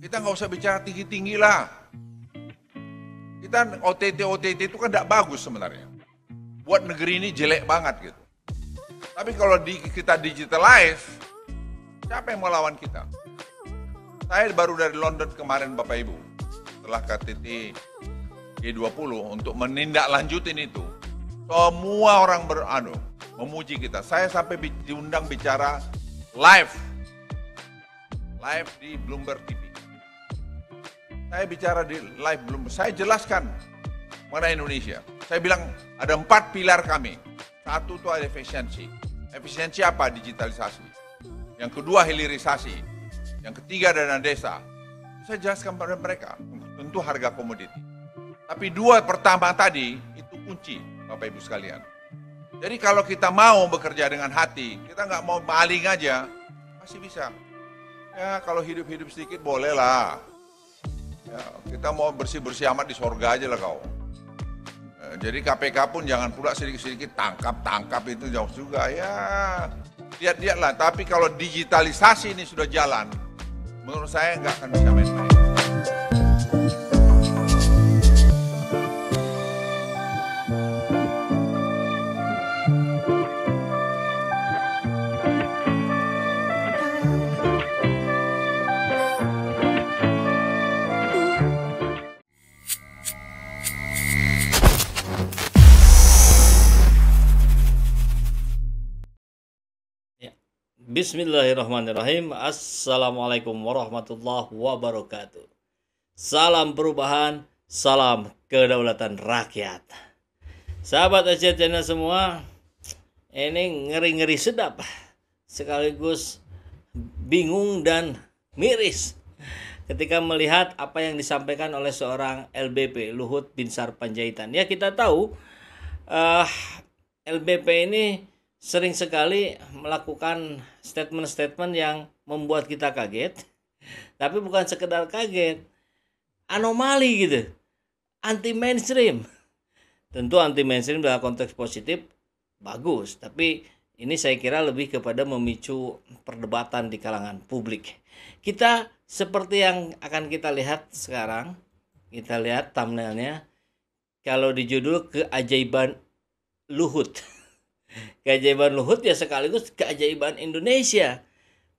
Kita nggak usah bicara tinggi-tinggi lah. Kita OTT itu kan tidak bagus sebenarnya. Buat negeri ini jelek banget gitu. Tapi kalau kita digitalize, siapa yang mau lawan kita? Saya baru dari London kemarin Bapak Ibu, setelah KTT G20 untuk menindaklanjutin itu. Semua orang memuji kita. Saya sampai diundang bicara live di Bloomberg TV. Saya bicara di live Bloomberg, saya jelaskan mengenai Indonesia. Saya bilang ada 4 pilar kami. Satu itu ada efisiensi. Efisiensi apa? Digitalisasi. Yang kedua hilirisasi. Yang ketiga dana desa. Saya jelaskan pada mereka. Tentu harga komoditi. Tapi 2 pertama tadi itu kunci, Bapak Ibu sekalian. Jadi kalau kita mau bekerja dengan hati, kita nggak mau maling aja, masih bisa. Ya kalau hidup-hidup sedikit boleh lah. Ya, kita mau bersih-bersih amat di sorga aja lah kau. Jadi KPK pun jangan pula sedikit-sedikit tangkap itu jauh juga ya. Lihat-lihatlah, tapi kalau digitalisasi ini sudah jalan, menurut saya nggak akan bisa main-main. Bismillahirrahmanirrahim. Assalamualaikum warahmatullahi wabarakatuh. Salam perubahan, salam kedaulatan rakyat. Sahabat Asia Channel semua, ini ngeri-ngeri sedap, sekaligus bingung dan miris ketika melihat apa yang disampaikan oleh seorang LBP, Luhut Binsar Panjaitan. Ya, kita tahu LBP ini sering sekali melakukan statement-statement yang membuat kita kaget. Tapi bukan sekedar kaget, anomali gitu, anti mainstream. Tentu anti mainstream dalam konteks positif bagus, tapi ini saya kira lebih kepada memicu perdebatan di kalangan publik. Kita seperti yang akan kita lihat sekarang, kita lihat thumbnailnya, kalau di judul keajaiban Luhut. Keajaiban Luhut ya sekaligus keajaiban Indonesia.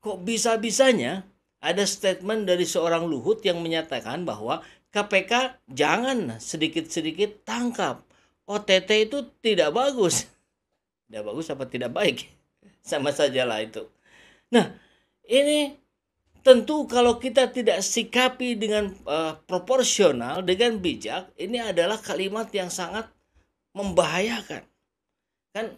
Kok bisa-bisanya ada statement dari seorang Luhut yang menyatakan bahwa KPK jangan sedikit-sedikit tangkap. OTT itu tidak bagus. Tidak bagus apa tidak baik? Sama sajalah itu. Nah, ini tentu kalau kita tidak sikapi dengan proporsional, dengan bijak, ini adalah kalimat yang sangat membahayakan. Kan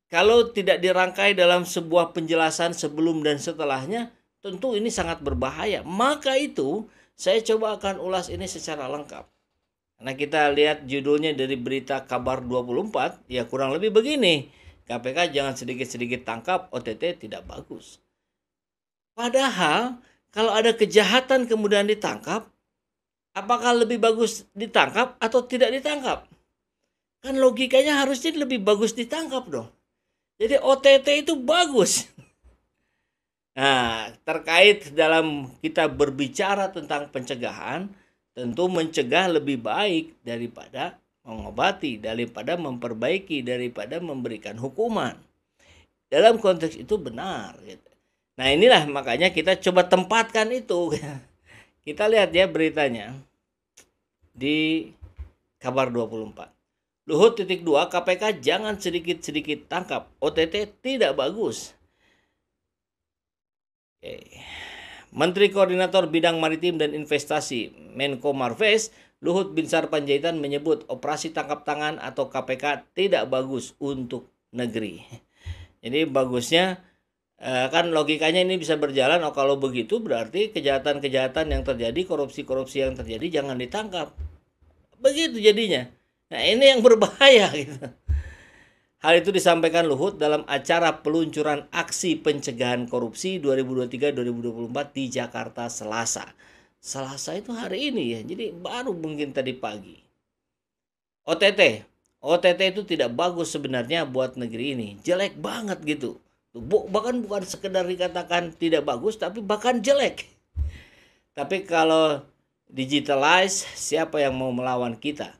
kalau tidak dirangkai dalam sebuah penjelasan sebelum dan setelahnya, tentu ini sangat berbahaya. Maka itu saya coba akan ulas ini secara lengkap. Karena kita lihat judulnya dari berita Kabar 24, ya kurang lebih begini. KPK jangan sedikit-sedikit tangkap, OTT tidak bagus. Padahal kalau ada kejahatan kemudian ditangkap, apakah lebih bagus ditangkap atau tidak ditangkap? Kan logikanya harusnya lebih bagus ditangkap dong. Jadi OTT itu bagus. Nah, terkait dalam kita berbicara tentang pencegahan, tentu mencegah lebih baik daripada mengobati, daripada memperbaiki, daripada memberikan hukuman. Dalam konteks itu benar. Nah, inilah makanya kita coba tempatkan itu. Kita lihat ya beritanya di Kabar 24. Luhut .2 KPK jangan sedikit-sedikit tangkap, OTT tidak bagus. Menteri Koordinator Bidang Maritim dan Investasi Menko Marves Luhut Binsar Panjaitan menyebut operasi tangkap tangan atau KPK tidak bagus untuk negeri. Jadi bagusnya kan logikanya ini bisa berjalan. Oh, kalau begitu berarti kejahatan-kejahatan yang terjadi, korupsi-korupsi yang terjadi jangan ditangkap. Begitu jadinya. Nah, ini yang berbahaya gitu. Hal itu disampaikan Luhut dalam acara peluncuran aksi pencegahan korupsi 2023-2024 di Jakarta Selasa. Selasa itu hari ini ya, jadi baru mungkin tadi pagi. OTT itu tidak bagus sebenarnya buat negeri ini. Jelek banget gitu. Bahkan bukan sekedar dikatakan tidak bagus, tapi bahkan jelek. Tapi kalau digitalize, siapa yang mau melawan kita?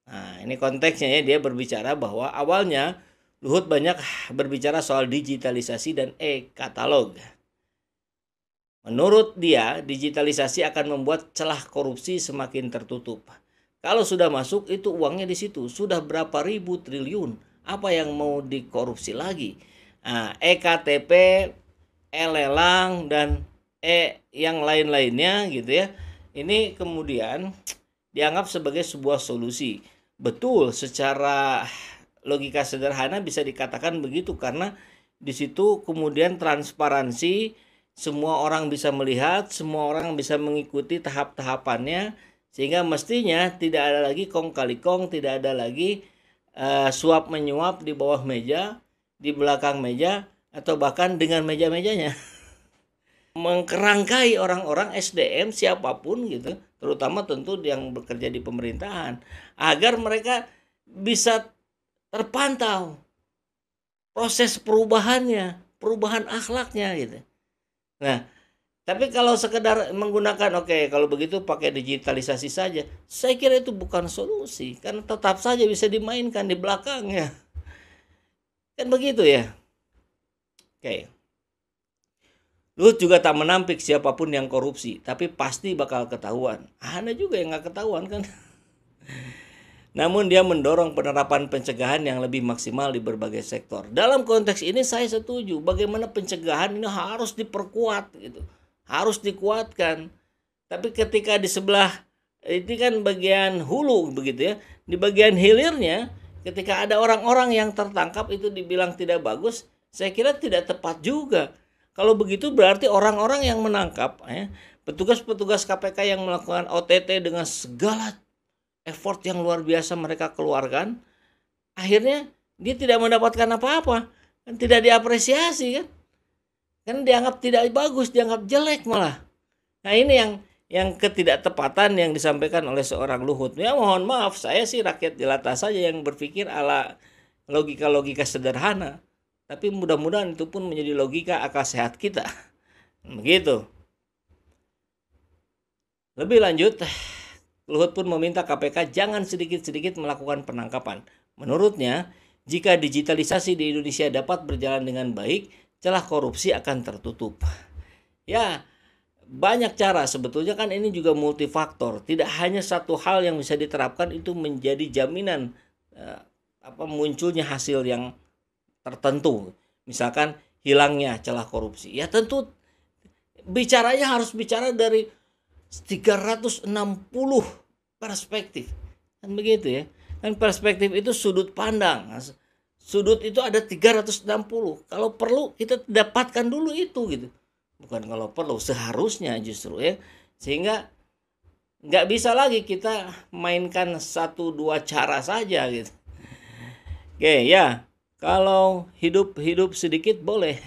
Nah, ini konteksnya ya, dia berbicara bahwa awalnya Luhut banyak berbicara soal digitalisasi dan e-katalog. Menurut dia, digitalisasi akan membuat celah korupsi semakin tertutup. Kalau sudah masuk, itu uangnya di situ. Sudah berapa ribu triliun. Apa yang mau dikorupsi lagi? Nah, e-KTP, e-lelang, dan yang lain-lainnya gitu ya. Ini kemudian dianggap sebagai sebuah solusi. Betul, secara logika sederhana bisa dikatakan begitu, karena di situ kemudian transparansi, semua orang bisa melihat, semua orang bisa mengikuti tahap-tahapannya, sehingga mestinya tidak ada lagi kong kali kong, tidak ada lagi suap menyuap di bawah meja, di belakang meja, atau bahkan dengan meja-mejanya. Mengkerangkai orang-orang SDM siapapun gitu, terutama tentu yang bekerja di pemerintahan, agar mereka bisa terpantau proses perubahannya, perubahan akhlaknya gitu. Nah, tapi kalau sekedar menggunakan kalau begitu pakai digitalisasi saja, saya kira itu bukan solusi, karena tetap saja bisa dimainkan di belakangnya. Kan begitu ya. Luhut juga tak menampik siapapun yang korupsi, tapi pasti bakal ketahuan. Ada juga yang nggak ketahuan kan. Namun dia mendorong penerapan pencegahan yang lebih maksimal di berbagai sektor. Dalam konteks ini saya setuju, bagaimana pencegahan ini harus diperkuat gitu. Harus dikuatkan. Tapi ketika di sebelah, ini kan bagian hulu begitu ya. Di bagian hilirnya, ketika ada orang-orang yang tertangkap itu dibilang tidak bagus, saya kira tidak tepat juga. Kalau begitu berarti orang-orang yang menangkap, petugas-petugas KPK yang melakukan OTT dengan segala effort yang luar biasa mereka keluarkan, akhirnya dia tidak mendapatkan apa-apa, kan tidak diapresiasi kan dianggap tidak bagus, dianggap jelek malah. Nah ini yang ketidaktepatan yang disampaikan oleh seorang Luhut. Ya mohon maaf, saya sih rakyat jelata saja yang berpikir ala logika-logika sederhana. Tapi mudah-mudahan itu pun menjadi logika akal sehat kita. Begitu. Lebih lanjut, Luhut pun meminta KPK jangan sedikit-sedikit melakukan penangkapan. Menurutnya, jika digitalisasi di Indonesia dapat berjalan dengan baik, celah korupsi akan tertutup. Ya, banyak cara, sebetulnya kan ini juga multifaktor. Tidak hanya satu hal yang bisa diterapkan itu menjadi jaminan munculnya hasil yang tertentu, misalkan hilangnya celah korupsi. Ya tentu bicaranya harus bicara dari 360 perspektif, kan begitu ya. Kan perspektif itu sudut pandang. Sudut itu ada 360. Kalau perlu kita dapatkan dulu itu gitu. Bukan kalau perlu, seharusnya justru ya. Sehingga nggak bisa lagi kita mainkan 1-2 cara saja gitu. Oke ya. Kalau hidup sedikit boleh.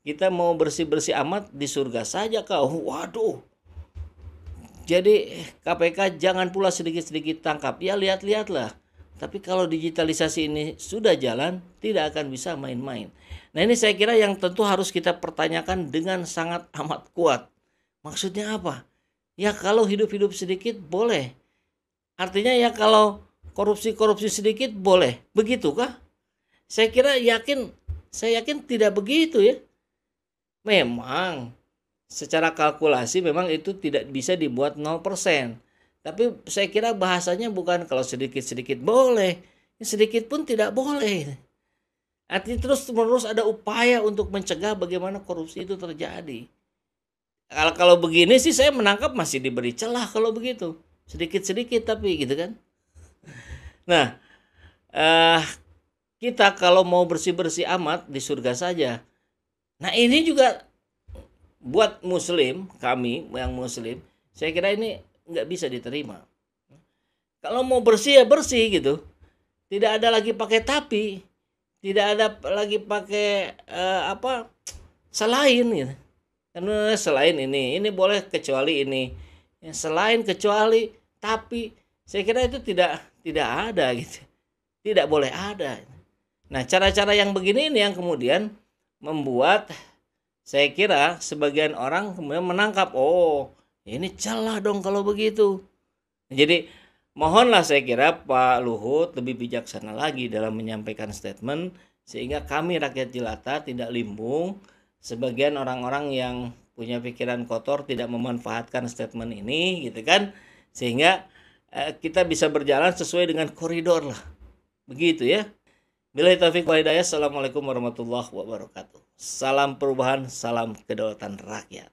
Kita mau bersih-bersih amat di surga saja kau. Waduh. Jadi KPK jangan pula sedikit-sedikit tangkap. Ya lihat-lihatlah. Tapi kalau digitalisasi ini sudah jalan, tidak akan bisa main-main. Nah ini saya kira yang tentu harus kita pertanyakan dengan sangat amat kuat. Maksudnya apa? Ya kalau hidup-hidup sedikit boleh. Artinya ya kalau korupsi-korupsi sedikit boleh. Begitukah? Saya yakin tidak begitu ya. Memang secara kalkulasi memang itu tidak bisa dibuat 0%. Tapi saya kira bahasanya bukan kalau sedikit-sedikit boleh, sedikit pun tidak boleh. Artinya terus-menerus ada upaya untuk mencegah bagaimana korupsi itu terjadi. Kalau begini sih saya menangkap masih diberi celah kalau begitu. Sedikit-sedikit tapi gitu kan. Nah, kita kalau mau bersih-bersih amat di surga saja. Nah ini juga buat muslim, kami yang muslim, saya kira ini nggak bisa diterima. Kalau mau bersih ya bersih gitu. Tidak ada lagi pakai tapi, tidak ada lagi pakai selain gitu. Karena selain ini boleh kecuali ini. Selain kecuali tapi, saya kira itu tidak ada gitu. Tidak boleh ada. Nah, cara-cara yang begini ini yang kemudian membuat saya kira sebagian orang kemudian menangkap, oh Ini celah dong kalau begitu. Jadi mohonlah saya kira Pak Luhut lebih bijaksana lagi dalam menyampaikan statement sehingga kami rakyat jelata tidak limbung sebagian orang-orang yang punya pikiran kotor tidak memanfaatkan statement ini gitu kan, sehingga kita bisa berjalan sesuai dengan koridor lah. Begitu ya. Billahi taufiq wal hidayah. Assalamualaikum warahmatullahi wabarakatuh. Salam perubahan, salam kedaulatan rakyat.